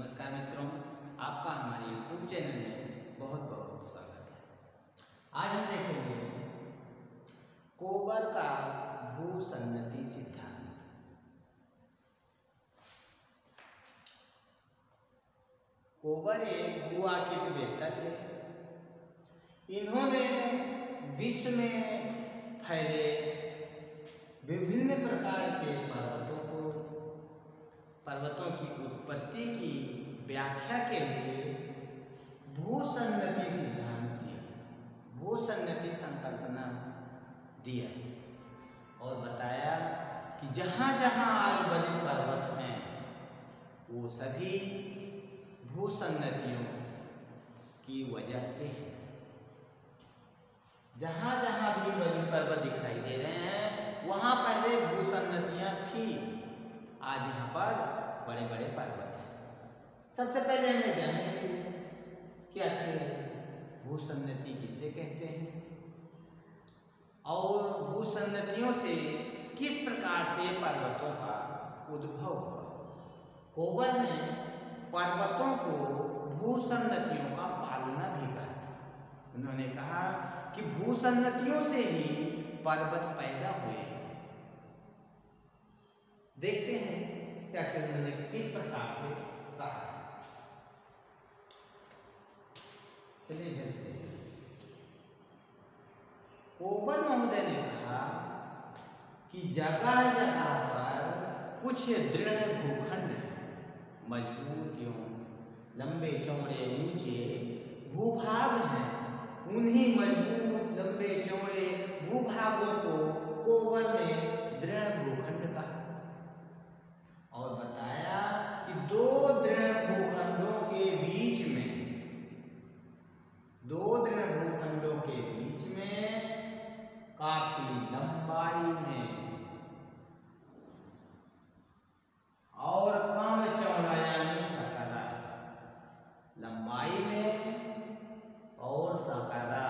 नमस्कार मित्रों, आपका हमारे यूट्यूब चैनल में बहुत बहुत स्वागत है। आज हम देखेंगे कोबर का भूसन्नति सिद्धांत। कोबर एक भू-आकृतिवेत्ता थे। इन्होंने विश्व में फैले विभिन्न प्रकार के पर्वतों की उत्पत्ति की व्याख्या के लिए भूसन्नति सिद्धांत दिया, भूसन्नति संकल्पना दिया और बताया कि जहाँ जहाँ आज बने पर्वत हैं वो सभी भूसन्नतियों की वजह से है। जहाँ जहाँ भी बने पर्वत दिखाई दे रहे हैं वहाँ पहले भूसन्नतियाँ थी, आज यहाँ पर बड़े बड़े पर्वत हैं। सबसे पहले हमें जानेंगे क्या थे भूसन्नति, किसे कहते हैं और भूसन्नतियों से किस प्रकार से पर्वतों का उद्भव हुआ। कोबर ने पर्वतों को भूसन्नतियों का पालना भी कहा। उन्होंने कहा कि भूसन्नतियों से ही पर्वत पैदा हुए हैं। देखते हैं क्या उन्होंने किस प्रकार से कहा। चलिए जैसे कोबर महोदय ने कहा कि जगह जगह पर कुछ दृढ़ भूखंड हैं, मजबूत एवं लंबे चौड़े ऊंचे भूभाग हैं। उन्हीं मजबूत लंबे चौड़े भूभागों को कोबर ने दृढ़ भूखंड कहा और बताया कि दो दृढ़ भूखंडों के बीच में काफी लंबाई में और कम चौड़ा यानी सकरा, लंबाई में और सकरा,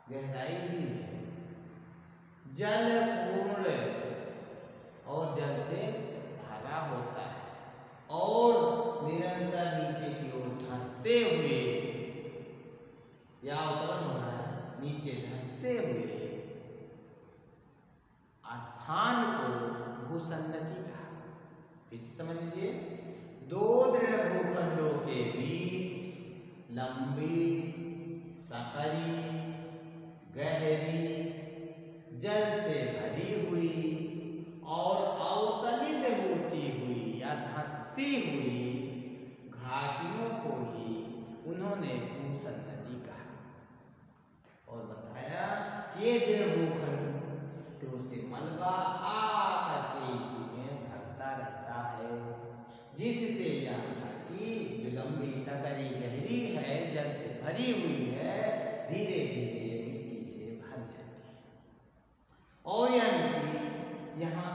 गहराई भी है, जल पूर्ण और जल से भरा होता है और निरंतर नीचे की ओर धंसते हुए या अवतरण हो रहा है, नीचे धंसते हुए स्थान को भूसन्नति कहा। इसे समझ लीजिए, दो दृढ़ भूखंडों के बीच लंबी, सकरी, गहरी, जल से भरी हुई और अवतलित होती हुई या धंसती हुई घाटियों को ही उन्होंने भूसन्नति कहा और बताया कि ये दृढ़ भूखंडों से मलबा आकर के इसी में भरता रहता है, जिससे यह घाटी जो लंबी, सकरी, गहरी है, जल से भरी हुई है, धीरे धीरे मिट्टी से भर जाती है। और यह मिट्टी यहाँ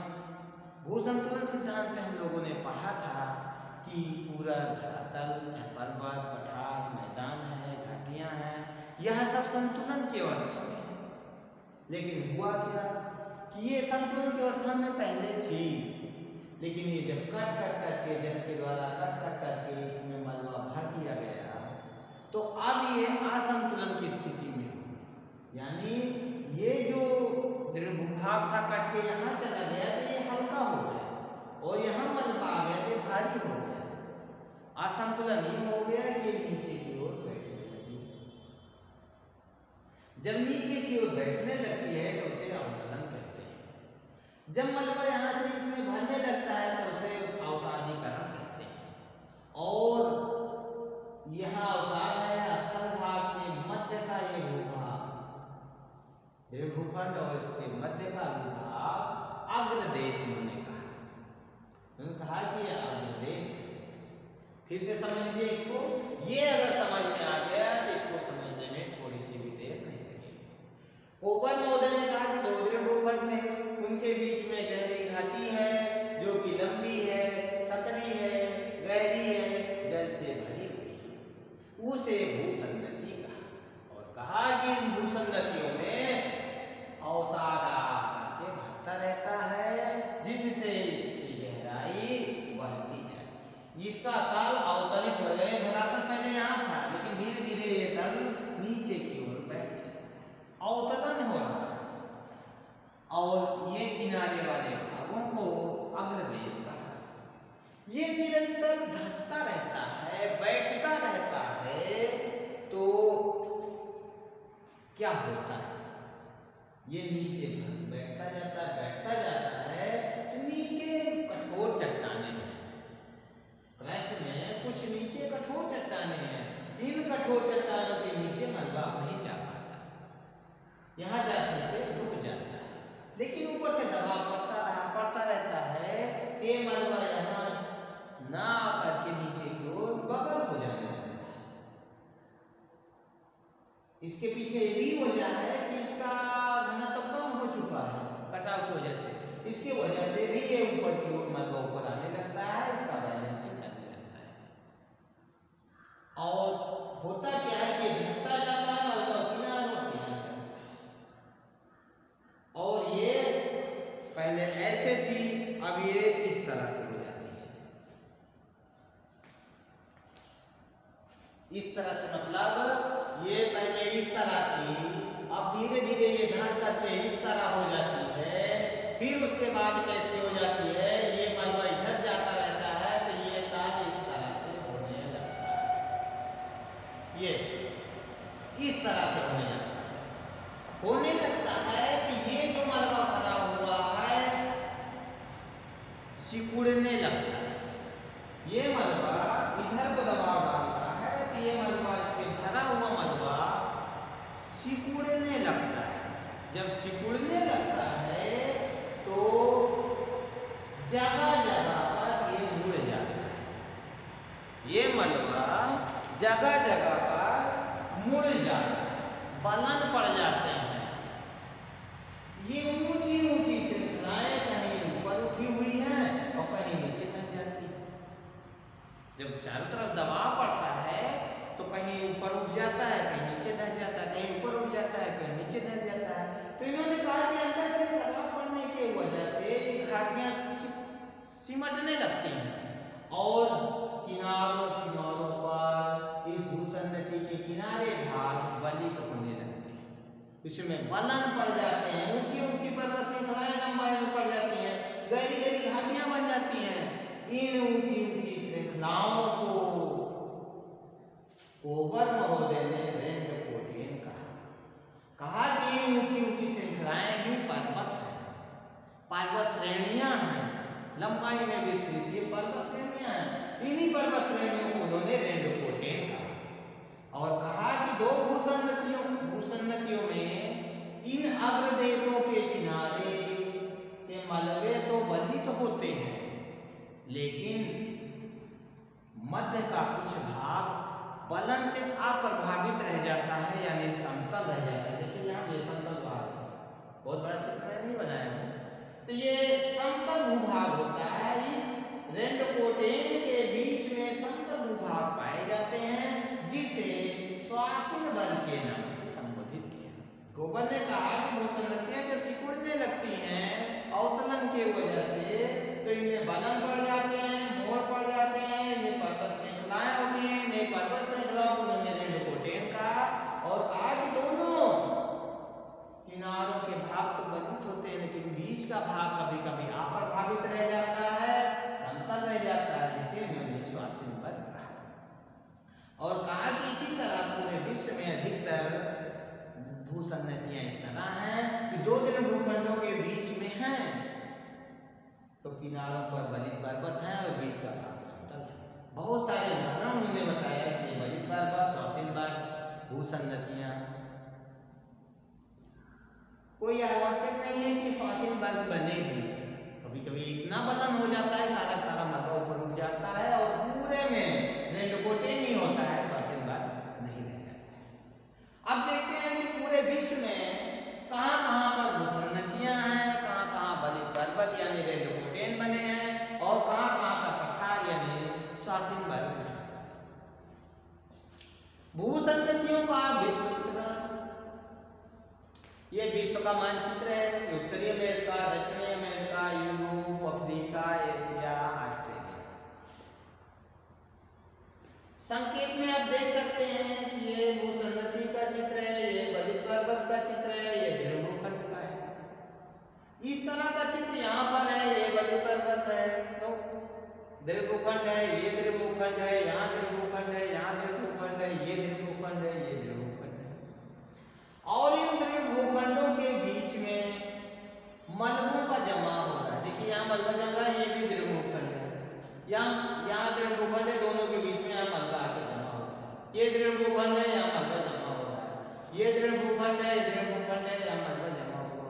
भूसंतुलन सिद्धांत में हम लोगों ने पढ़ा था कि पूरा धरातल, पर्वत, पठार, मैदान है, घाटियां हैं, यह सब संतुलन की अवस्था में है। लेकिन हुआ क्या कि ये संतुलन की अवस्था में पहले थी, लेकिन ये जब कट करके जल के द्वारा कट करके इसमें मलबा भर दिया गया तो अब ये असंतुलन की स्थिति में हो गई। यानी ये जो दृढ़ भूभाग था कट के यहाँ चला गया तो ये हल्का हो गया और यहाँ मलबा आ गया तो भारी हो गया, असंतुलन ही हो गया कि नीचे की ओर बैठने लगी। जब नीचे की ओर बैठने लगती है तो उसे अवतरण कहते हैं। जब मलबा यहाँ से इसमें भरने लगता है तो उसे अवसादीकरण कहते हैं। और यह अवसाद है स्थल भाग के मध्य का ये भूभाग, दृढ़ भूखंड और इसके मध्य का भूभाग अग्रदेश उन्होंने कहा। उन्होंने कहा कि यह अग्रदेश। फिर से समझ लीजिए इसको, ये अगर समझ में आ गया तो इसको समझने में थोड़ी सी भी देर नहीं लगेगी। कोबर महोदय ने कहा कि दो दृढ़ भूखंड थे, उनके बीच में गहरी घाटी है जो कि लंबी है, सकरी है, गहरी है, जल से भरी हुई है, उसे भूसन्नति कहा और कहा कि इन भूसन्नतियों में अवसाद आकर के भरता रहता है, जिससे निरंतर धंसता रहता है, बैठता रहता है, तो क्या होता है? ये नीचे बैठता जाता है तो नीचे कठोर चट्टानें हैं। पृष्ठ में कुछ नीचे कठोर चट्टानें हैं। इन कठोर चट्टानों के नीचे मलबा नहीं जा पाता, यहाँ जाने से रुक जाता है, लेकिन ऊपर से दबाव पड़ता रहता है। ये मलबा यहाँ ना आकर के नीचे की ओर बबल हो जाने लगता है। इसके पीछे ये भी वजह है कि इसका घनत्व कम हो चुका है कटाव की वजह से। इसकी वजह से भी ये ऊपर की ओर मलबा ऊपर आने लगता है, इसका बैलेंसिंग करने लगता है। और होता क्या है कि धंसता जाता है, मलबा किनारों से आने लगता है। और ये पहले ऐसे थी, अब ये इस तरह से हो जाती है। इस तरह से मतलब ये पहले इस तरह थी, अब धीरे धीरे ये धंस करके इस तरह हो जाती है। फिर उसके बाद कैसे हो जाती है, ये मलबा इधर जाता रहता है तो ये ताल इस तरह से होने लगता है। ये इस तरह से होने लगता है कि ये जो मलबा भरा हुआ है सिकुड़ने लगता है। ये मलबा इधर को दबाव डालता है कि ये मलबा, इसके भरा हुआ मलबा सिकुड़ने लगता है। जब सिकुड़ने लगता है तो जगह जगह पर ये मुड़ जाता है। ये मलबा जगह जगह पर मुड़ जाता है, बलन पड़ जाते हैं। ये ऊंची ऊंची श्रृंखलाएं कहीं ऊपर उठी हुई हैं और कहीं नीचे धंस जाती है। जब चारों तरफ दबाव पड़ता है तो कहीं ऊपर उठ जाता है, कहीं नीचे धंस जाता है, कहीं ऊपर उठ जाता है, कहीं नीचे धंस जाता है। तो इन्होंने कहा कि अंदर से दबाव पड़ने की वजह से घाटियां सिमटने लगती हैं और किनारों पर इस भूसंनति के किनारे भाग वलित होने लगते हैं। इसमें बलन पड़ जाते हैं, ऊंची ऊंची पर्वत श्रृंखलाएं लंबाई में पड़ जाती हैं, गहरी गहरी घाटियां बन जाती हैं। इन ऊंची ऊंची श्रृंखलाओं को कोबर महोदय ने रेंडकोटेन कहा कि ऊंची ऊंची श्रृंखलाएं ही पर्वत हैं, पर्वत श्रेणियां हैं, लंबाई में विस्तृत ये पर्वत श्रेणियां हैं। इन्हीं पर्वत श्रेणियों को उन्होंने रेंडकोटेन कहा और कहा कि दो भूसन्नतियों में इन अग्रदेशों के किनारे के मलबे तो बलित होते हैं, लेकिन मध्य का कुछ भाग बलन से अप्रभावित रह जाता है, यानी समतल रह जाता है। देखिए यहाँ ये समतल भाग है, बहुत बड़ा चित्र मैं नहीं बनाया हूँ। तो ये समतल भूभाग होता है। इस रेंडकोटेन के बीच में समतल भूभाग पाए जाते हैं, जिसे श्वासिन बल के नाम से संबोधित किया। कोबर ने कहा कि भूसंनतियां जब सिकुड़ने लगती हैं अवतलन के वजह से, तो इनमें बलन पड़ जाते हैं, मोड़ पड़ जाते हैं, इन्हें पर्वत श्रृंखलाएं होती हैं। इन्हें पर्वत श्रृंखलाओं को उन्होंने रेंडकोटेन कहा और कहा कि दोनों किनारों के भाग तो बलित होते हैं, लेकिन बीच का भाग कभी कभी अप्रभावित रह जाता है, समतल रह जाता है, जिसे उन्होंने श्वासिन बल कहा। और कहा कि इसी तरह पूरे विश्व में अधिकतर भूसन्नतियां इस तरह हैं कि दो तीन भूखंडों के बीच में हैं, तो किनारों पर बलित पर्वत है और बीच का भाग समतल है। बहुत सारे उदाहरण उन्होंने बताया कि बलित पर्वत, श्वासिन बल, भूसन्नतियां। कोई आवश्यक नहीं है कि श्वासिन बल बनेगी, कभी कभी इतना बलन हो जाता है सारा मलबा ऊपर उठ जाता है और पूरे में रेंडकोटेन ही होता है, श्वासिन बल नहीं रह जाता है। अब देखते हैं कि पूरे विश्व में कहाँ पर भूसन्नतियां हैं, कहाँ बलित पर्वत यानी रेंडकोटेन बने हैं और कहाँ का पठार यानी श्वासिन बल। भूसन्नतियों का विश्वचित्रण, ये विश्व का मानचित्र है। उत्तरी अमेरिका, दक्षिणी America, Europe, Africa, Asia, Australia. संकेत में आप देख सकते हैं कि ये भूसन्नति का चित्र है, ये बलित पर्वत का चित्र है, ये ध्रुव भूखंड का है। इस तरह का चित्र यहाँ पर है, ये बलित पर्वत है। तो दृढ़ भूखंड है, ये दृढ़ भूखंड है, यहाँ दृढ़ भूखंड है, यहाँ दृढ़ भूखंड है, ये दृढ़ भूखंड है, ये दृढ़ भूखंड है। और इन दृढ़ भूखंडों के बीच में मलबों का जमा हो रहा है। देखिए यहाँ मलबा जम रहा है, ये भी दृढ़ भूखंड है, यहाँ दृढ़ भूखंड है, दोनों के बीच में यहाँ मलबा आके जमा हो रहा है। ये दृढ़ भूखंड है, यहाँ मलबा जमा हो रहा है, ये दृढ़ भूखंड है, ये दृढ़ भूखंड है, यहाँ मलबा जमा हुआ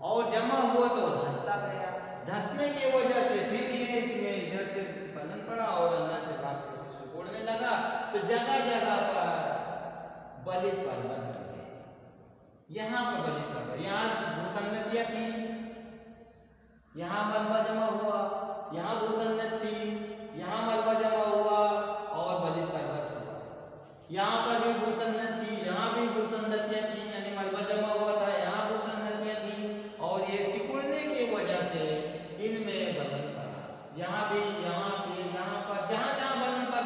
और जमा हुआ तो धंसता गया। धंसने की वजह से फिर ये इसमें इधर से बलन पड़ा और अंदर से भाग से सिकुड़ने लगा, तो जगह जगह पर बलित पर्वत बन गए। यहाँ पर बलित पर्वत, यहाँ भूसन्नतियां थी, यहाँ मलबा जमा हुआ, यहाँ भूसन्नत थी, यहाँ मलबा जमा हुआ और बलित पर्वत हुआ। यहाँ पर भी भूसन्नत थी, यहाँ भी भूसन्नतियां थी, यानी मलबा जमा हुआ था, यहाँ भूसन्नतियां थी और ये सिकुड़ने की वजह से इनमें बदल पड़ा। यहाँ भी, यहाँ पे, यहाँ पर, जहाँ जहाँ बदल पर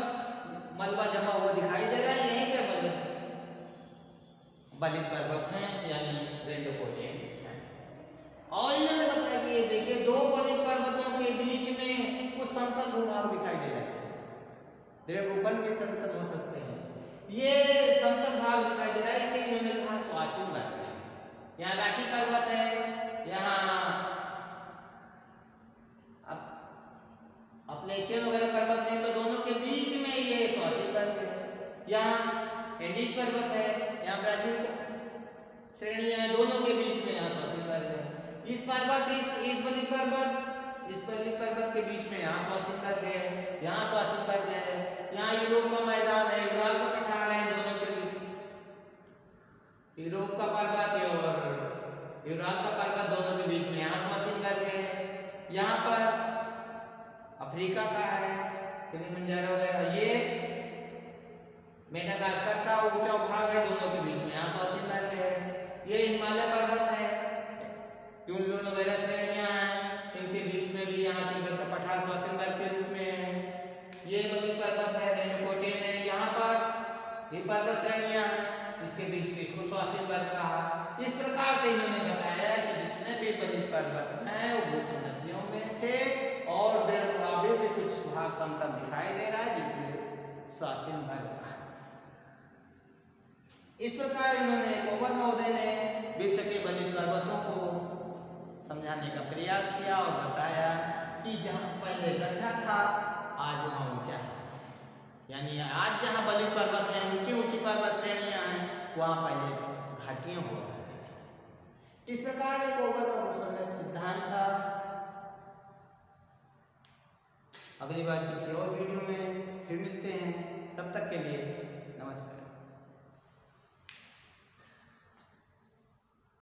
मलबा जमा हुआ दिखाई दे रहा है, यहीं पे बलित पर्वत हैं, यानी रेंडोकोटियन हैं। और इन्होंने बताया कि ये देखिए दो बलित पर्वतों के बीच में कुछ समतल भूभाग दिखाई दे रहा है। दृढ़ भूखंड भी समतल हो सकते हैं, ये समतल भाग दिखाई दे रहा है, इसे इन्होंने कहा स्वासिन वर्ग है। यहाँ राठी पर्वत है, यहाँ अपलेशियन वगैरह पर्वत है, तो दोनों के बीच में ये स्वासिन वर्ग है। यहाँ एंडीज पर्वत है, यहाँ ब्राजील श्रेणियां हैं, दोनों के बीच में यहाँ स्वासिन वर्ग है। इस पर्वत, इस बलित पर्वत के बीच में यहाँ स्वासिन वर्ग है, यहाँ स्वासिन वर्ग है। यहाँ यूरोप का मैदान है, यूराल का पठार है, दोनों के बीच यूरोप का पर्वत और यूराल का पर्वत, दोनों के बीच में यहाँ स्वासिन वर्ग है। यहाँ पर अफ्रीका का है, किलिमंजारो वगैरह, ये मेडागास्कर का ऊंचा भाग है, दोनों के बीच में यहाँ स्वासिन वर्ग है। ये हिमालय पर्वत है, क्यूनलुन वगैरह श्रेणियां हैं, इनके बीच में भी यहाँ तिब्बत का पठार स्वासिन वर्ग के रूप में है। ये बलित पर्वत है, रेंडोकोटियन है, यहाँ पर ये पर्वत श्रेणियां, इसके बीच में इसको स्वासिन वर्ग कहा। इस प्रकार से इन्होंने बताया कि जितने भी बलित पर्वत हैं वो भूसन्नतियों में थे और अभी भी कुछ भाग समतल दिखाई दे रहा है, जिसमें स्वासिन वर्ग कहा। इस प्रकार इन्होंने कोवर महोदय ने विश्व के बलित पर्वतों को समझाने का प्रयास किया और बताया कि जहाँ पहले गड्ढा था आज वहाँ ऊंचा है, यानी आज जहाँ बलित पर्वत हैं, ऊंची ऊंची पर्वत श्रेणियां हैं, वहाँ पहले घाटियां हुआ करती थी। इस प्रकार एक कोवर का भूसन्नत सिद्धांत था। अगली बार किसी और वीडियो